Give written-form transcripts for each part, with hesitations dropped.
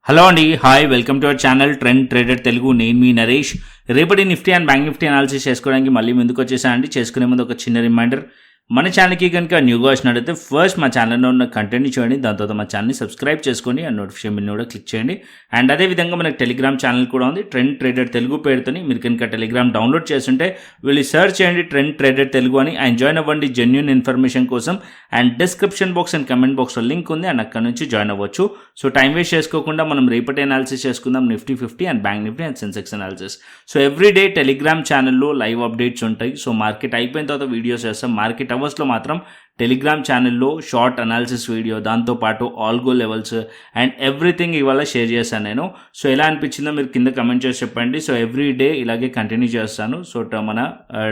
Hello అండి, hi, welcome to our channel trend trader Telugu. నేను మీ నరేష్. రేపటి Nifty and bank Nifty analysis చేసుకోవడానికి మళ్ళీ ముందుకు వచ్చేసానండి. చేసుకునే ముందు ఒక చిన్న రిమైండర్, మన ఛానల్కి కనుక న్యూగా వచ్చినట్టయితే ఫస్ట్ మా ఛానల్లో ఉన్న కంటెంట్ని చూడండి, దాని తర్వాత మా ఛానల్ని సబ్స్క్రైబ్ చేసుకోండి అండ్ నోటిఫికేషన్ బిల్ని కూడా క్లిక్ చేయండి. అండ్ అదేవిధంగా మనకు టెలిగ్రామ్ ఛానల్ కూడా ఉంది, ట్రెండ్ ట్రేడర్ తెలుగు పేరుతోని. మీరు కనుక టెలిగ్రామ్ డౌన్లోడ్ చేస్తుంటే వీళ్ళు సర్చ్ చేయండి ట్రెండ్ ట్రేడర్ తెలుగు అని, అండ్ జాయిన్ అవ్వండి జెన్యూన్ ఇన్ఫర్మేషన్ కోసం. And description box and comment బాక్స్లో లింక్ ఉంది, అండ్ అక్కడ నుంచి జాయిన్ అవ్వచ్చు. సో టైం వేస్ట్ చేసుకోకుండా మనం రేపటి అనాలిసిస్ చేసుకుందాం, Nifty 50 and bank Nifty and Sensex analysis. So everyday Telegram ఛానల్లో లైవ్ అప్డేట్స్ ఉంటాయి. సో మార్కెట్ అయిపోయిన తర్వాత వీడియోస్ చేస్తాం. మార్కెట్ అవర్స్లో మాత్రం టెలిగ్రామ్ ఛానల్లో షార్ట్ అనాలిసిస్ వీడియో, దాంతోపాటు ఆల్గో లెవెల్స్ అండ్ ఎవ్రీథింగ్ ఇవాళ షేర్ చేశాను నేను. సో ఎలా అనిపించిందో మీరు కింద కమెంట్ చేసి చెప్పండి. సో ఎవ్రీ డే ఇలాగే కంటిన్యూ చేస్తాను సో మన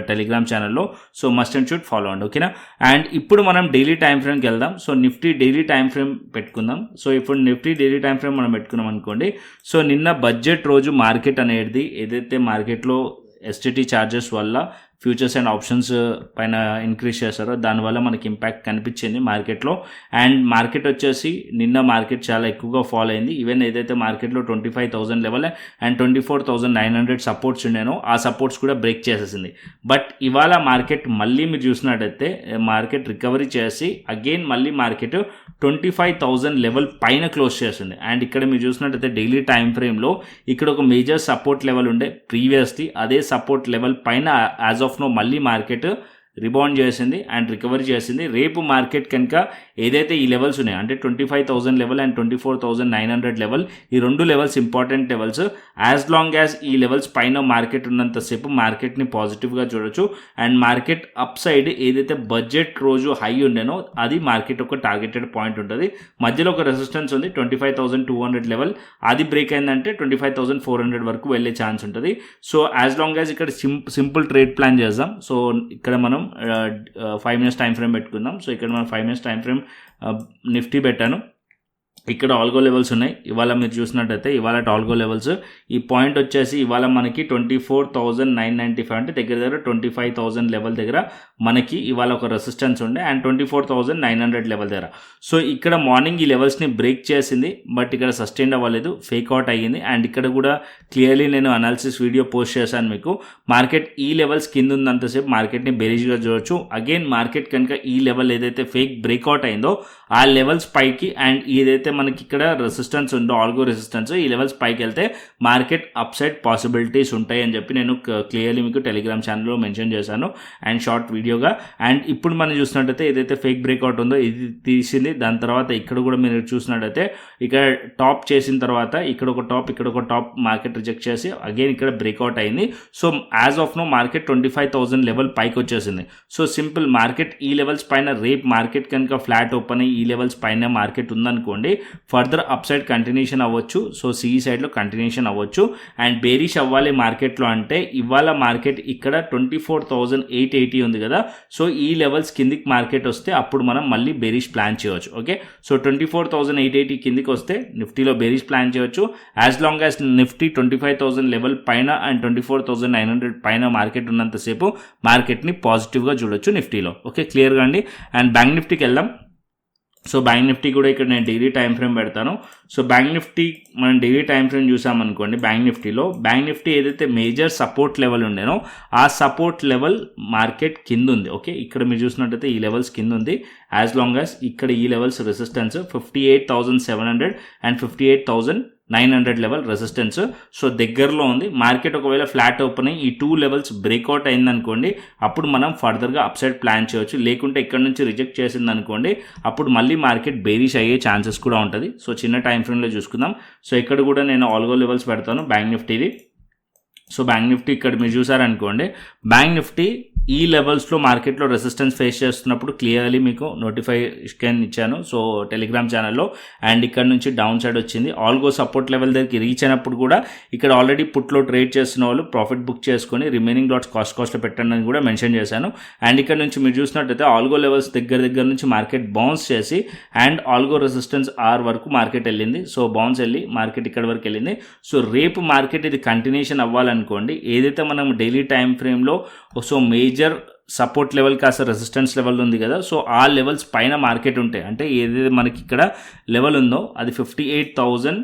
టెలిగ్రామ్ ఛానల్లో. So must and should follow అండి, ఓకేనా. అండ్ ఇప్పుడు మనం డైలీ టైం ఫ్రేమ్కి వెళ్దాం. So Nifty daily time frame పెట్టుకుందాం. సో ఇప్పుడు నిఫ్టీ డైలీ టైం ఫ్రేమ్ మనం పెట్టుకున్నాం అనుకోండి. సో నిన్న బడ్జెట్ రోజు మార్కెట్ అనేది ఏదైతే మార్కెట్లో ఎస్టీటీ ఛార్జెస్ వల్ల ఫ్యూచర్స్ అండ్ ఆప్షన్స్ పైన ఇంక్రీజ్ చేశారో దానివల్ల మనకి ఇంపాక్ట్ కనిపించింది మార్కెట్లో. అండ్ మార్కెట్ వచ్చేసి నిన్న మార్కెట్ చాలా ఎక్కువగా ఫాలో అయింది. ఈవెన్ ఏదైతే మార్కెట్లో 25,000 లెవెల్ అండ్ 24,900 సపోర్ట్స్ ఉండేనో ఆ సపోర్ట్స్ కూడా బ్రేక్ చేసేసింది. బట్ ఇవాళ మార్కెట్ మళ్ళీ మీరు చూసినట్టయితే మార్కెట్ రికవరీ చేసి అగైన్ మళ్ళీ మార్కెట్ 25,000 లెవెల్ పైన క్లోజ్ చేసింది. అండ్ ఇక్కడ మీరు చూసినట్టయితే డైలీ టైం ఫ్రేమ్లో ఇక్కడ ఒక మేజర్ సపోర్ట్ లెవెల్ ఉండే ప్రీవియస్లీ, అదే సపోర్ట్ లెవెల్ పైన యాజ్ ఆఫ్ నో మళ్ళీ మార్కెట్ రిబౌండ్ చేసింది అండ్ రికవరీ చేసింది. రేపు మార్కెట్ కనుక ఏదైతే ఈ లెవెల్స్ ఉన్నాయి అంటే 25,000 లెవెల్ అండ్ 24,900 లెవెల్, ఈ రెండు levels important levels. As long as ఈ లెవెల్స్ పైన మార్కెట్ ఉన్నంతసేపు మార్కెట్ని పాజిటివ్గా చూడొచ్చు. అండ్ మార్కెట్ అప్ సైడ్ ఏదైతే బడ్జెట్ రోజు హై ఉండేనో అది మార్కెట్ ఒక టార్గెటెడ్ పాయింట్ ఉంటుంది. మధ్యలో ఒక రెసిస్టెన్స్ ఉంది 25,200 లెవెల్, అది బ్రేక్ అయిందంటే 25,400 వరకు వెళ్ళే ఛాన్స్ ఉంటుంది. సో యాజ్ లాంగ్ యాజ్ ఇక్కడ సింపుల్ ట్రేడ్ ప్లాన్ చేద్దాం. సో ఇక్కడ మనం 5 minutes టైం ఫ్రేమ్ పెట్టుకుందాం. సో ఇక్కడ మనం 5 minutes టైం ఫ్రేమ్ నిఫ్టీ పెట్టాను. ఇక్కడ ఆల్గో లెవెల్స్ ఉన్నాయి. ఇవాళ మీరు చూసినట్టయితే ఇవాళ ఆల్గో లెవెల్స్ ఈ పాయింట్ వచ్చేసి ఇవాళ మనకి 24,995 అంటే దగ్గర 25,000 లెవెల్ దగ్గర మనకి ఇవాళ ఒక రెసిస్టెన్స్ ఉండే అండ్ 24,900 లెవెల్ దగ్గర. సో ఇక్కడ మార్నింగ్ ఈ లెవెల్స్ని బ్రేక్ చేసింది, బట్ ఇక్కడ సస్టైన్ అవ్వలేదు, ఫేక్అవుట్ అయ్యింది. అండ్ ఇక్కడ కూడా క్లియర్లీ నేను అనాలిసిస్ వీడియో పోస్ట్ చేశాను మీకు. మార్కెట్ ఈ లెవెల్స్ కింద ఉన్నంతసేపు మార్కెట్ని బెరిష్గా చూడొచ్చు. అగైన్ మార్కెట్ కనుక ఈ లెవెల్ ఏదైతే ఫేక్ బ్రేక్అవుట్ అయిందో ఆ లెవెల్స్ పైకి అండ్ ఏదైతే మనకి ఇక్కడ రెసిస్టెన్స్ ఉందో ఆల్గో రెసిస్టెన్స్ ఈ లెవెల్స్ పైకి వెళ్తే మార్కెట్ అప్ సైడ్ పాసిబిలిటీస్ ఉంటాయి అని చెప్పి నేను క్లియర్లీ మీకు టెలిగ్రామ్ ఛానల్లో మెన్షన్ చేశాను అండ్ షార్ట్ వీడియోగా. అండ్ ఇప్పుడు మనం చూసినట్టయితే ఏదైతే ఫేక్ బ్రేక్అవుట్ ఉందో ఇది తీసింది. దాని తర్వాత ఇక్కడ కూడా మీరు చూసినట్టయితే ఇక్కడ టాప్ చేసిన తర్వాత ఇక్కడ ఒక టాప్ మార్కెట్ రిజెక్ట్ చేసి అగైన్ ఇక్కడ బ్రేక్అవుట్ అయింది. So as of now market 25,000 level పైకి వచ్చేసింది. సో సింపుల్ మార్కెట్ ఈ లెవెల్స్ పైన రేపు మార్కెట్ కనుక ఫ్లాట్ ఓపెన్ అయ్యి ఈ లెవెల్స్ పైన మార్కెట్ ఉందనుకోండి, ఫర్దర్ అప్ సైడ్ కంటిన్యూషన్ అవ్వచ్చు. సో సిఈ సైడ్లో కంటిన్యూషన్ అవ్వచ్చు. అండ్ బేరిష్ అవ్వాలి మార్కెట్లో అంటే ఇవాళ మార్కెట్ ఇక్కడ 24,880 ఉంది కదా. సో ఈ లెవెల్స్ కిందికి మార్కెట్ వస్తే అప్పుడు మనం మళ్ళీ బేరిష్ ప్లాన్ చేయవచ్చు. ఓకే, సో 24,880 కిందికి వస్తే నిఫ్టీలో బేరిష్ ప్లాన్ చేయవచ్చు. As long as Nifty 25,000 level పైన అండ్ 24,900 పైన మార్కెట్ ఉన్నంతసేపు మార్కెట్ని పాజిటివ్గా చూడొచ్చు నిఫ్టీలో. ఓకే, క్లియర్గా అండి. అండ్ బ్యాంక్ నిఫ్టీకి వెళ్దాం. సో బ్యాంక్ నిఫ్టీ కూడా ఇక్కడ నేను డైలీ టైం ఫ్రేమ్ పెడతాను. సో బ్యాంక్ నిఫ్టీ మనం డైలీ టైం ఫ్రేమ్ చూసామనుకోండి, బ్యాంక్ నిఫ్టీ ఏదైతే మేజర్ సపోర్ట్ లెవెల్ ఉండేనో ఆ సపోర్ట్ లెవెల్ మార్కెట్ కింద ఉంది. ఓకే, ఇక్కడ మీరు చూసినట్టయితే ఈ లెవెల్స్ కింద ఉంది. యాజ్ లాంగ్ యాజ్ ఇక్కడ ఈ levels resistance 58,700 and 58,900 level resistance. So దగ్గరలో ఉంది. మార్కెట్ ఒకవేళ ఫ్లాట్ ఓపెన్ అయ్యి ఈ 2 లెవెల్స్ బ్రేక్అవుట్ అయిందనుకోండి, అప్పుడు మనం ఫర్దర్గా అప్ సైడ్ ప్లాన్ చేయవచ్చు. లేకుంటే ఇక్కడ నుంచి రిజెక్ట్ చేసింది అనుకోండి, అప్పుడు మళ్ళీ మార్కెట్ బేరిష్ అయ్యే ఛాన్సెస్ కూడా ఉంటుంది. సో చిన్న టైం ఫ్రేమ్లో చూసుకుందాం. సో ఇక్కడ కూడా నేను ఆల్గో లెవెల్స్ పెడతాను బ్యాంక్ నిఫ్టీది. సో బ్యాంక్ నిఫ్టీ ఇక్కడ మీరు చూసారనుకోండి, బ్యాంక్ నిఫ్టీ ఈ లెవెల్స్లో మార్కెట్లో రెసిస్టెన్స్ ఫేస్ చేస్తున్నప్పుడు క్లియర్లీ మీకు నోటిఫికేషన్ ఇచ్చాను సో టెలిగ్రామ్ ఛానల్లో. అండ్ ఇక్కడ నుంచి డౌన్ సైడ్ వచ్చింది. ఆల్గో సపోర్ట్ లెవెల్ దగ్గరికి రీచ్ అయినప్పుడు కూడా ఇక్కడ ఆల్రెడీ పుట్లో ట్రేడ్ చేస్తున్న వాళ్ళు ప్రాఫిట్ బుక్ చేసుకొని రిమైనింగ్ లాట్స్ కాస్ట్లో పెట్టండి అని కూడా మెన్షన్ చేశాను. అండ్ ఇక్కడ నుంచి మీరు చూసినట్టయితే ఆల్గో లెవెల్స్ దగ్గర నుంచి మార్కెట్ బౌన్స్ చేసి అండ్ ఆల్గో రెసిస్టెన్స్ ఆర్ వరకు మార్కెట్ వెళ్ళింది. సో బౌన్స్ వెళ్ళి మార్కెట్ ఇక్కడ వరకు వెళ్ళింది. సో రేపు మార్కెట్ ఇది కంటిన్యూషన్ అవ్వాలనుకోండి, ఏదైతే మనం డైలీ టైం ఫ్రేమ్లో సో మేజర్ సపోర్ట్ లెవెల్ కాస్త రెసిస్టెన్స్ లెవెల్ ఉంది కదా. సో ఆ లెవెల్స్ పైన మార్కెట్ ఉంటాయి అంటే ఏదైతే మనకి ఇక్కడ లెవెల్ ఉందో అది 58,000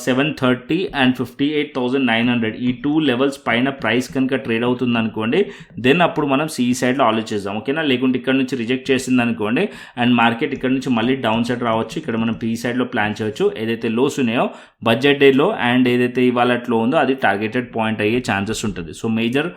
730 and 58,900 ఈ 2 లెవెల్స్ పైన ప్రైస్ కనుక ట్రేడ్ అవుతుంది అనుకోండి, దెన్ అప్పుడు మనం సిఈ సైడ్లో ఆలోచిద్దాం, ఓకేనా. లేకుంటే ఇక్కడ నుంచి రిజెక్ట్ చేసింది అనుకోండి అండ్ మార్కెట్ ఇక్కడ నుంచి మళ్ళీ డౌన్ సైడ్ రావచ్చు, ఇక్కడ మనం పీ సైడ్లో ప్లాన్ చేయొచ్చు. ఏదైతే లోస్ ఉన్నాయో బడ్జెట్ డేలో అండ్ ఏదైతే ఇవాళ లో ఉందో అది టార్గెటెడ్ పాయింట్ అయ్యే ఛాన్సెస్ ఉంటుంది. సో మేజర్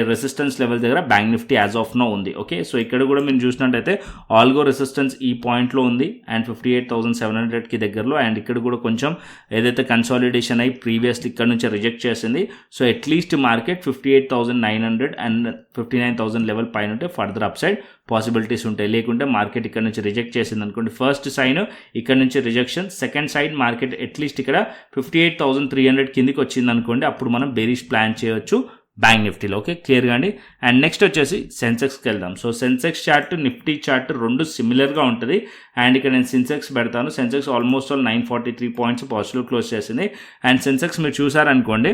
రెసిస్టెన్స్ లెవెల్ దగ్గర bank Nifty as of now ఉంది, ఓకే. సో ఇక్కడ కూడా మీరు చూసినట్టయితే ఆల్గో రెసిస్టెన్స్ ఈ పాయింట్లో ఉంది అండ్ 58,700కి దగ్గరలో, అండ్ ఇక్కడ కూడా కొంచెం ఏదైతే కన్సాలిడేషన్ అయ్యి ప్రీవియస్లీ ఇక్కడ నుంచి రిజెక్ట్ చేసింది. So at least market 58,900 and 59,000 level పైన ఉంటే ఫర్దర్ అప్ సైడ్ పాసిబిలిటీస్ ఉంటాయి. లేకుంటే మార్కెట్ ఇక్కడ నుంచి రిజెక్ట్ చేసింది అనుకోండి, ఫస్ట్ సైన్ ఇక్కడ నుంచి rejection, second side market at least ఇక్కడ 58,300 కిందికి వచ్చింది అనుకోండి, అప్పుడు మనం బేరిష్ ప్లాన్ చేయొచ్చు బ్యాంక్ నిఫ్టీలో, ఓకే. క్లియర్గా అండి. అండ్ నెక్స్ట్ వచ్చేసి సెన్సెక్స్కి వెళ్దాం. So Sensex chart Nifty chart రెండు సిమిలర్గా ఉంటుంది. అండ్ ఇక్కడ నేను సెన్సెక్స్ పెడతాను. Sensex almost 943 points positive close చేసింది. అండ్ సెన్సెక్స్ మీరు చూసారనుకోండి,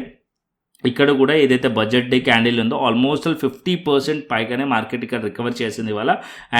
ఇక్కడ కూడా ఏదైతే బడ్జెట్ డే క్యాండిల్ ఉందో ఆల్మోస్ట్ 50% పైగానే మార్కెట్ ఇక్కడ రికవర్ చేసింది ఇవాళ.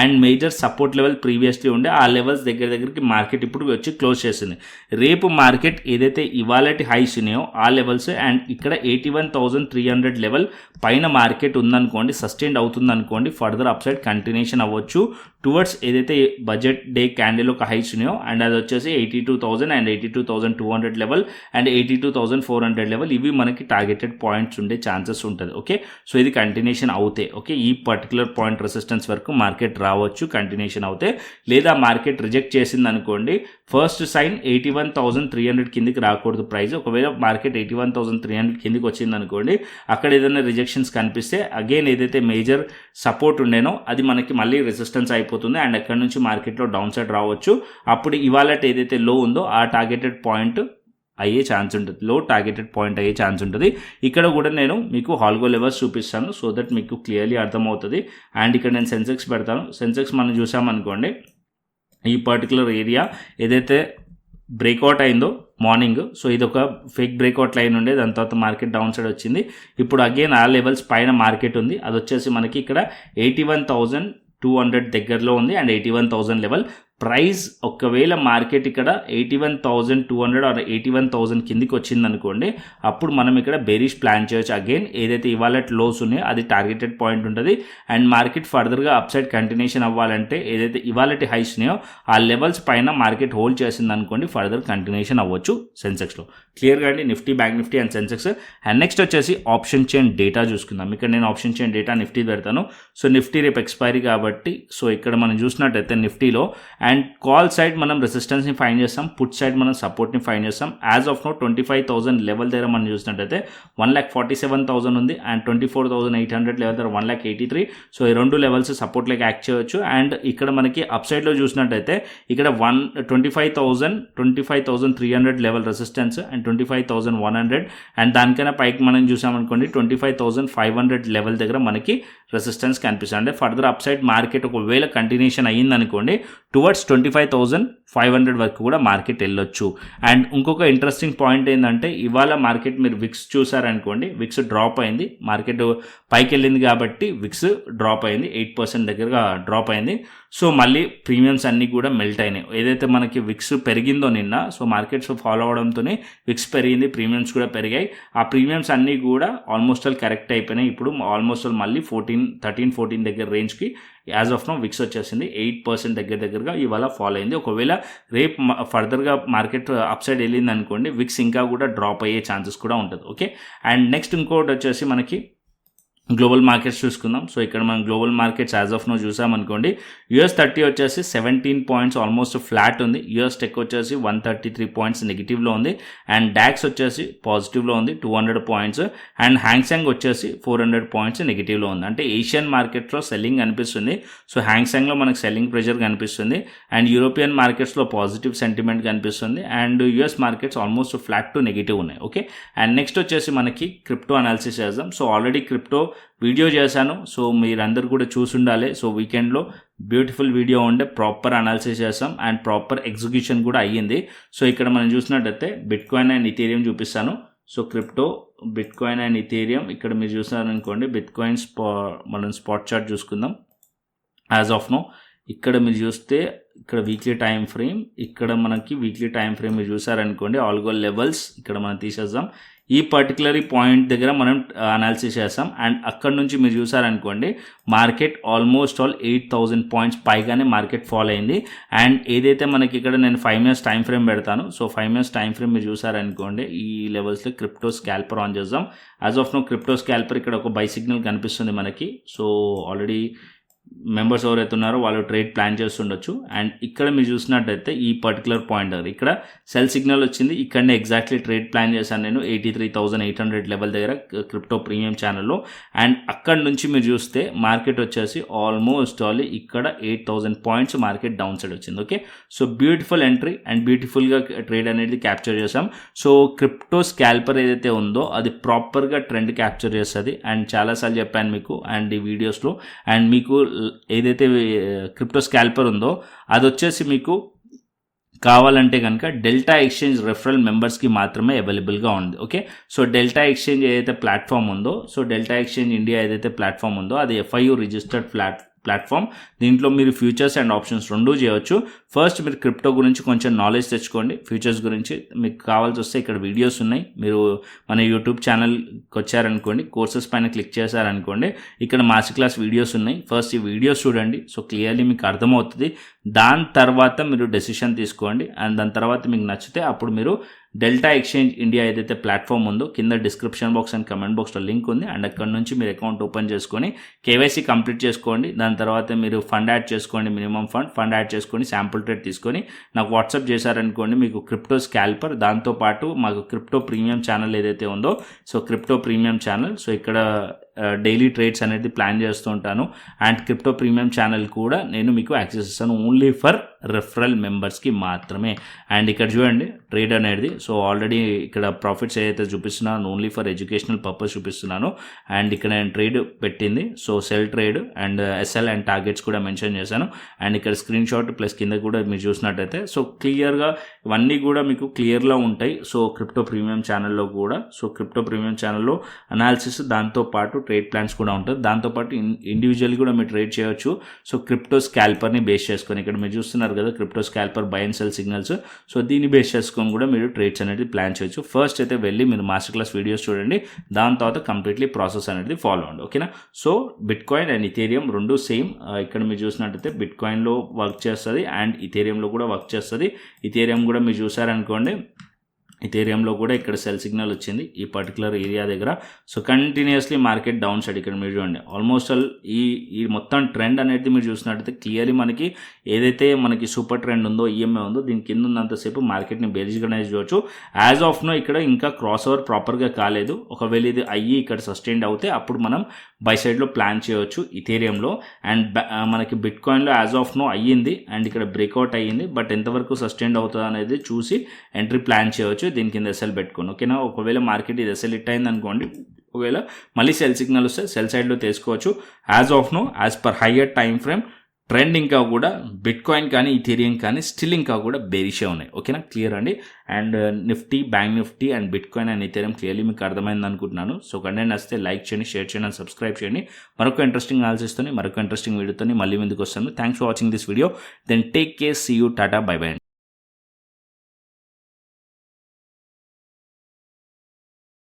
And major support level previously ఉండే ఆ లెవెల్స్ దగ్గరికి మార్కెట్ ఇప్పుడు వచ్చి క్లోజ్ చేసింది. రేపు మార్కెట్ ఏదైతే ఇవాళటి హైస్ ఉన్నాయో ఆ లెవెల్స్ అండ్ ఇక్కడ 81,300 లెవెల్ పైన మార్కెట్ ఉందనుకోండి, సస్టైన్ అవుతుంది అనుకోండి, ఫర్దర్ అప్ సైడ్ కంటిన్యూషన్ అవ్వచ్చు టువర్డ్స్ ఏదైతే బడ్జెట్ డే క్యాండిల్ ఒక హైస్ ఉన్నాయో అండ్ అది వచ్చేసి 82,000 అండ్ 82,200 లెవెల్ అండ్ 82,400 లెవెల్, ఇవి మనకి టార్గెటెడ్ పాయింట్స్ ఉండే ఛాన్సెస్ ఉంటుంది, ఓకే. సో ఇది కంటిన్యూషన్ అవుతే, ఓకే, ఈ పర్టికులర్ పాయింట్ రెసిస్టెన్స్ వరకు మార్కెట్ రావచ్చు కంటిన్యూషన్ అవుతే. లేదా మార్కెట్ రిజెక్ట్ చేసింది అనుకోండి, ఫస్ట్ సైన్ 81,300 కిందికి రాకూడదు ప్రైస్. ఒకవేళ మార్కెట్ 81,300 కిందికి వచ్చింది అనుకోండి, అక్కడ ఏదైనా రిజెక్షన్స్ కనిపిస్తే అగైన్ ఏదైతే మేజర్ సపోర్ట్ ఉండేనో అది మనకి మళ్ళీ రెసిస్టెన్స్ అయిపోతుంది అండ్ అక్కడ నుంచి మార్కెట్లో డౌన్ సైడ్ రావచ్చు. అప్పుడు ఇవాళ ఏదైతే లో ఉందో ఆ టార్గెటెడ్ పాయింట్ అయ్యే ఛాన్స్ ఉంటుంది, లో టార్గెటెడ్ పాయింట్ అయ్యే ఛాన్స్ ఉంటుంది. ఇక్కడ కూడా నేను మీకు హాల్గో లెవెల్స్ చూపిస్తాను సో దట్ మీకు క్లియర్లీ అర్థమవుతుంది. అండ్ ఇక్కడ నేను సెన్సెక్స్ పెడతాను. సెన్సెక్స్ మనం చూసామనుకోండి, ఈ పర్టికులర్ ఏరియా ఏదైతే బ్రేక్అవుట్ అయిందో మార్నింగ్, సో ఇది ఒక ఫేక్ బ్రేక్అవుట్ లైన్ ఉండే, దాని తర్వాత మార్కెట్ డౌన్ సైడ్ వచ్చింది. ఇప్పుడు అగైన్ ఆ లెవెల్స్ పైన మార్కెట్ ఉంది, అది వచ్చేసి మనకి ఇక్కడ 81,200 దగ్గరలో ఉంది అండ్ 81,000 లెవెల్ ప్రైస్. ఒకవేళ మార్కెట్ ఇక్కడ 81,200 ఆర్ 81,000 కిందికి వచ్చింది అనుకోండి, అప్పుడు మనం ఇక్కడ బేరిష్ ప్లాన్ చేయొచ్చు. అగైన్ ఏదైతే ఇవాళ లోస్ ఉన్నాయో అది టార్గెటెడ్ పాయింట్ ఉంటుంది అండ్ మార్కెట్ ఫర్దర్గా అప్ సైడ్ కంటిన్యూషన్ అవ్వాలంటే ఏదైతే ఇవాళ హైస్ ఉన్నాయో ఆ లెవెల్స్ పైన మార్కెట్ హోల్డ్ చేసింది అనుకోండి, ఫర్దర్ కంటిన్యూషన్ అవ్వచ్చు సెన్సెక్స్లో. క్లియర్గా అండి Nifty, bank Nifty and Sensex. And next వచ్చేసి ఆప్షన్ చైన్ డేటా చూసుకుందాం. ఇక్కడ నేను ఆప్షన్ చైన్ డేటా నిఫ్టీ పెడతాను. సో నిఫ్టీ రేపు ఎక్స్పైరీ కాబట్టి, సో ఇక్కడ మనం చూసినట్టయితే నిఫ్టీలో అండ్ కాల్ సైడ్ మనం రెసిస్టెన్స్ని ఫైండ్ చేస్తాం, పుట్ సైడ్ మనం సపోర్ట్ని ఫైండ్ చేస్తాం. యాజ్ ఆఫ్ నో 25,000 లెవెల్ దగ్గర మనం చూసినట్టయితే 1,47,000 ఉంది అండ్ 24,800 లెవెల్ దగ్గర 1,83,000. సో ఈ రెండు లెవెల్స్ సపోర్ట్ లెక్క యాక్ట్ చేయవచ్చు. అండ్ ఇక్కడ మనకి అప్ సైడ్లో చూసినట్టయితే ఇక్కడ 25,300 లెవెల్ రెసిస్టెన్స్ అండ్ 25,100 అండ్ దానికైనా పైకి మనం చూసామనుకోండి 25,500 లెవెల్ దగ్గర మనకి రెసిస్టెన్స్ కనిపిస్తుంది. అంటే ఫర్దర్ అప్ సైడ్ మార్కెట్ ఒకవేళ కంటిన్యూషన్ అయ్యిందనుకోండి టువర్డ్స్ 25,500 వరకు కూడా మార్కెట్ వెళ్ళొచ్చు. అండ్ ఇంకొక ఇంట్రెస్టింగ్ పాయింట్ ఏంటంటే ఇవాళ మార్కెట్ మీరు విక్స్ చూసారనుకోండి, విక్స్ డ్రాప్ అయింది, మార్కెట్ పైకి వెళ్ళింది కాబట్టి విక్స్ డ్రాప్ అయింది, 8% దగ్గరగా డ్రాప్ అయింది. సో మళ్ళీ ప్రీమియమ్స్ అన్నీ కూడా మెల్ట్ అయినాయి. ఏదైతే మనకి విక్స్ పెరిగిందో నిన్న, సో మార్కెట్స్ ఫాలో అవడంతోనే విక్స్ పెరిగింది, ప్రీమియమ్స్ కూడా పెరిగాయి. ఆ ప్రీమియమ్స్ అన్నీ కూడా ఆల్మోస్ట్ ఆల్ కరెక్ట్ అయిపోయినాయి. ఇప్పుడు ఆల్మోస్ట్ ఆల్ మళ్ళీ 13-14 దగ్గర రేంజ్కి యాజ్ ఆఫ్ నో విక్స్ వచ్చేసింది, 8% దగ్గరగా ఇవాళ ఫాలో అయింది. ఒకవేళ రేపు ఫర్దర్గా మార్కెట్ అప్ సైడ్ వెళ్ళింది అనుకోండి, విక్స్ ఇంకా కూడా డ్రాప్ అయ్యే ఛాన్సెస్ కూడా ఉంటుంది, ఓకే. అండ్ నెక్స్ట్ ఇంకోటి వచ్చేసి మనకి గ్లోబల్ మార్కెట్స్ చూసుకుందాం. సో ఇక్కడ మనం global markets as of now చూసామనుకోండి, US30 వచ్చేసి 17 పాయింట్స్ ఆల్మోస్ట్ ఫ్లాట్ ఉంది, US టెక్ వచ్చేసి 133 పాయింట్స్ నెగిటివ్లో ఉంది అండ్ డాక్స్ వచ్చేసి పాజిటివ్లో ఉంది 200 పాయింట్స్ అండ్ హ్యాంగ్సెంగ్ వచ్చేసి 400 పాయింట్స్ నెగిటివ్లో ఉంది. అంటే ఏషియన్ మార్కెట్లో సెల్లింగ్ కనిపిస్తుంది. సో హ్యాంగ్సెంగ్లో మనకు సెల్లింగ్ ప్రెషర్ కనిపిస్తుంది అండ్ యూరోపియన్ మార్కెట్స్లో పాజిటివ్ సెంటిమెంట్ కనిపిస్తుంది and US markets almost flat to negative ఉన్నాయి, ఓకే. అండ్ నెక్స్ట్ వచ్చేసి మనకి క్రిప్టో అనాలిసిస్ చేద్దాం. సో ఆల్రెడీ క్రిప్టో వీడియో చేశాను, సో మీరందరూ కూడా చూసి ఉండాలి. సో వీకెండ్లో బ్యూటిఫుల్ వీడియో ఉండే ప్రాపర్ అనాలిసిస్ చేస్తాం అండ్ ప్రాపర్ ఎగ్జిక్యూషన్ కూడా అయ్యింది. సో ఇక్కడ మనం చూసినట్టయితే బిట్కాయిన్ అండ్ ఇథీరియం చూపిస్తాను. So crypto, bitcoin and Ethereum ఇక్కడ మీరు చూసారనుకోండి, బిట్కాయిన్ మనం స్పాట్ చార్ట్ చూసుకుందాం. యాజ్ ఆఫ్ నో ఇక్కడ మీరు చూస్తే ఇక్కడ వీక్లీ టైం ఫ్రేమ్, ఇక్కడ మనకి వీక్లీ టైం ఫ్రేమ్ మీరు చూసారనుకోండి, ఆల్గో లెవెల్స్ ఇక్కడ మనం తీసేద్దాం. ఈ పర్టికులర్ పాయింట్ దగ్గర మనం అనాలిసిస్ చేస్తాం. అండ్ అక్కడ నుంచి మీరు చూసారనుకోండి మార్కెట్ ఆల్మోస్ట్ ఆల్ 8,000 పాయింట్స్ పైగానే మార్కెట్ ఫాల్ అయింది. అండ్ ఏదైతే మనకి ఇక్కడ నేను 5 minutes టైం ఫ్రేమ్ పెడతాను. సో 5 minutes టైం ఫ్రేమ్ మీరు చూసారనుకోండి, ఈ లెవెల్స్లో క్రిప్టో స్కాల్పర్ ఆన్ చేద్దాం. As of now crypto scalper ఇక్కడ ఒక బై సిగ్నల్ కనిపిస్తుంది మనకి. సో ఆల్రెడీ మెంబర్స్ ఎవరైతే ఉన్నారో వాళ్ళు ట్రేడ్ ప్లాన్ చేస్తుండొచ్చు. అండ్ ఇక్కడ మీరు చూసినట్టయితే ఈ పర్టికులర్ పాయింట్ దగ్గర ఇక్కడ సెల్ సిగ్నల్ వచ్చింది. ఇక్కడనే ఎగ్జాక్ట్లీ ట్రేడ్ ప్లాన్ చేశాను నేను 83,800 లెవెల్ దగ్గర క్రిప్టో ప్రీమియం ఛానల్లో. అండ్ అక్కడ నుంచి మీరు చూస్తే మార్కెట్ వచ్చేసి ఆల్మోస్ట్ ఆల్ ఇక్కడ 8,000 పాయింట్స్ మార్కెట్ డౌన్ సైడ్ వచ్చింది. Okay, so beautiful entry and బ్యూటిఫుల్గా ట్రేడ్ అనేది క్యాప్చర్ చేసాం. సో క్రిప్టో స్కాల్పర్ ఏదైతే ఉందో అది ప్రాపర్గా ట్రెండ్ క్యాప్చర్ చేస్తుంది. అండ్ చాలాసార్లు చెప్పాను మీకు అండ్ ఈ వీడియోస్లో. అండ్ మీకు ఏదైతే క్రిప్టో స్కాల్పర్ ఉందో అది వచ్చేసి మీకు కావాలంటే కనుక డెల్టా ఎక్స్చేంజ్ రెఫరల్ మెంబర్స్కి మాత్రమే అవైలబుల్గా ఉంది. ఓకే, సో డెల్టా ఎక్స్చేంజ్ ఏదైతే ప్లాట్ఫామ్ ఉందో, సో డెల్టా ఎక్స్చేంజ్ ఇండియా ఏదైతే ప్లాట్ఫామ్ ఉందో అది FIU రిజిస్టర్డ్ ప్లాట్ఫామ్. దీంట్లో మీరు ఫ్యూచర్స్ అండ్ ఆప్షన్స్ రెండూ చేయవచ్చు. ఫస్ట్ మీరు క్రిప్టో గురించి కొంచెం నాలెడ్జ్ తెచ్చుకోండి. ఫ్యూచర్స్ గురించి మీకు కావాల్సి వస్తే ఇక్కడ వీడియోస్ ఉన్నాయి. మీరు మన యూట్యూబ్ ఛానల్కి వచ్చారనుకోండి, కోర్సెస్ పైన క్లిక్ చేశారనుకోండి, ఇక్కడ మాస్టర్ క్లాస్ వీడియోస్ ఉన్నాయి. ఫస్ట్ ఈ వీడియోస్ చూడండి. సో క్లియర్లీ మీకు అర్థమవుతుంది. దాని తర్వాత మీరు డెసిషన్ తీసుకోండి. అండ్ దాని తర్వాత మీకు నచ్చితే అప్పుడు మీరు డెల్టా ఎక్స్చేంజ్ ఇండియా ఏదైతే ప్లాట్ఫామ్ ఉందో కింద డిస్క్రిప్షన్ బాక్స్ అండ్ కమెంట్ బాక్స్లో లింక్ ఉంది. అండ్ అక్కడ నుంచి మీరు అకౌంట్ ఓపెన్ చేసుకొని KYC కంప్లీట్ చేసుకోండి. దాని తర్వాత మీరు ఫండ్ యాడ్ చేసుకోండి, మినిమం ఫండ్ యాడ్ చేసుకొని శాంపుల్ ట్రేడ్ తీసుకొని నాకు వాట్సాప్ చేశారనుకోండి, మీకు క్రిప్టో స్కాల్పర్, దాంతోపాటు మాకు క్రిప్టో ప్రీమియం ఛానల్ ఏదైతే ఉందో, so crypto premium channel, so ఇక్కడ డైలీ ట్రేడ్స్ అనేది ప్లాన్ చేస్తూ ఉంటాను. అండ్ క్రిప్టో ప్రీమియం ఛానల్ కూడా నేను మీకు యాక్సెస్ ఇస్తాను ఓన్లీ ఫర్ రెఫరల్ మెంబర్స్కి మాత్రమే. అండ్ ఇక్కడ చూడండి ట్రేడ్ అనేది, సో ఆల్రెడీ ఇక్కడ ప్రాఫిట్స్ ఏదైతే చూపిస్తున్నాను ఓన్లీ ఫర్ ఎడ్యుకేషనల్ పర్పస్ చూపిస్తున్నాను. అండ్ ఇక్కడ నేను ట్రేడ్ పెట్టింది, so cell trade and SL and targets కూడా మెన్షన్ చేశాను. అండ్ ఇక్కడ స్క్రీన్ షాట్ ప్లస్ కింద కూడా మీరు చూసినట్టయితే సో క్లియర్గా ఇవన్నీ కూడా మీకు క్లియర్గా ఉంటాయి. సో క్రిప్టో ప్రీమియం ఛానల్లో కూడా, సో క్రిప్టో ప్రీమియం ఛానల్లో అనాలిసిస్, దాంతోపాటు ట్రేడ్ ప్లాన్స్ కూడా ఉంటుంది. దాంతోపాటు ఇండివిజువల్ కూడా మీరు ట్రేడ్ చేయొచ్చు. సో క్రిప్టో స్కాల్పర్ని బేస్ చేసుకొని ఇక్కడ మీరు చూస్తున్నారు కదా crypto స్కాల్పర్ by and cell signals, so దీన్ని బేస్ చేసుకొని కూడా మీరు ట్రేడ్స్ అనేది ప్లాన్ చేయొచ్చు. ఫస్ట్ అయితే వెళ్ళి మీరు మాస్టర్ క్లాస్ వీడియోస్ చూడండి, దాని తర్వాత కంప్లీట్లీ ప్రాసెస్ అనేది ఫాలో అవ్వండి. ఓకేనా, so bit coin and Ethereum రెండు సేమ్. ఇక్కడ మీరు చూసినట్టయితే బిట్ కాయిన్లో వర్క్ చేస్తుంది అండ్ ఇథేరియంలో కూడా వర్క్ చేస్తుంది. ఇథేరియం కూడా మీరు చూసారనుకోండి, ఇథేరియంలో కూడా ఇక్కడ సెల్ సిగ్నల్ వచ్చింది ఈ పర్టికులర్ ఏరియా దగ్గర. So continuously market down side ఇక్కడ మీరు చూడండి ఆల్మోస్ట్ ఆల్ ఈ మొత్తం ట్రెండ్ అనేది మీరు చూసినట్టయితే క్లియర్లీ మనకి ఏదైతే మనకి సూపర్ ట్రెండ్ ఉందో, EMA ఉందో, దీని కింద ఉన్నంతసేపు మార్కెట్ని బేరిష్గానే చూడవచ్చు. యాజ్ ఆఫ్ నో ఇక్కడ ఇంకా క్రాస్ ఓవర్ ప్రాపర్గా కాలేదు. ఒకవేళ ఇది అయ్యి ఇక్కడ సస్టైన్ అవుతే అప్పుడు మనం బై సైడ్లో ప్లాన్ చేయవచ్చు ఇథేరియంలో. అండ్ మనకి బిట్ కాయిన్లో యాజ్ ఆఫ్ నో అయ్యింది అండ్ ఇక్కడ బ్రేక్అవుట్ అయ్యింది, బట్ ఎంతవరకు సస్టైన్ అవుతుంది అనేది చూసి ఎంట్రీ ప్లాన్ చేయవచ్చు. దీని కింద SL పెట్టుకోండి. ఓకేనా, ఒకవేళ మార్కెట్ ఇది SL హిట్ అయింది అనుకోండి, ఒకవేళ మళ్ళీ సెల్ సిగ్నల్ వస్తే సెల్ సైడ్లో తీసుకోవచ్చు. As of now as per higher time frame trend ఇంకా కూడా బిట్ కాయిన్ కానీ ఇథేరియం కానీ స్టిల్ ఇంకా కూడా బేరిషే ఉన్నాయి. ఓకేనా, క్లియర్ అండి. And Nifty, bank Nifty and Bitcoin and Ethereum clearly మీకు అర్థమైంది అనుకుంటున్నాను. సో కంటెంట్ నచ్చితే లైక్ చేయండి, షేర్ చేయండి అండ్ సబ్స్క్రైబ్ చేయండి. మరొక ఇంట్రెస్టింగ్ అనాలిసిస్తోని మరొక ఇంట్రెస్టింగ్ వీడియోతో మళ్ళీ ముందుకు వస్తాను. Thanks for watching this video. Then take care, see you, టాటా, బై బై.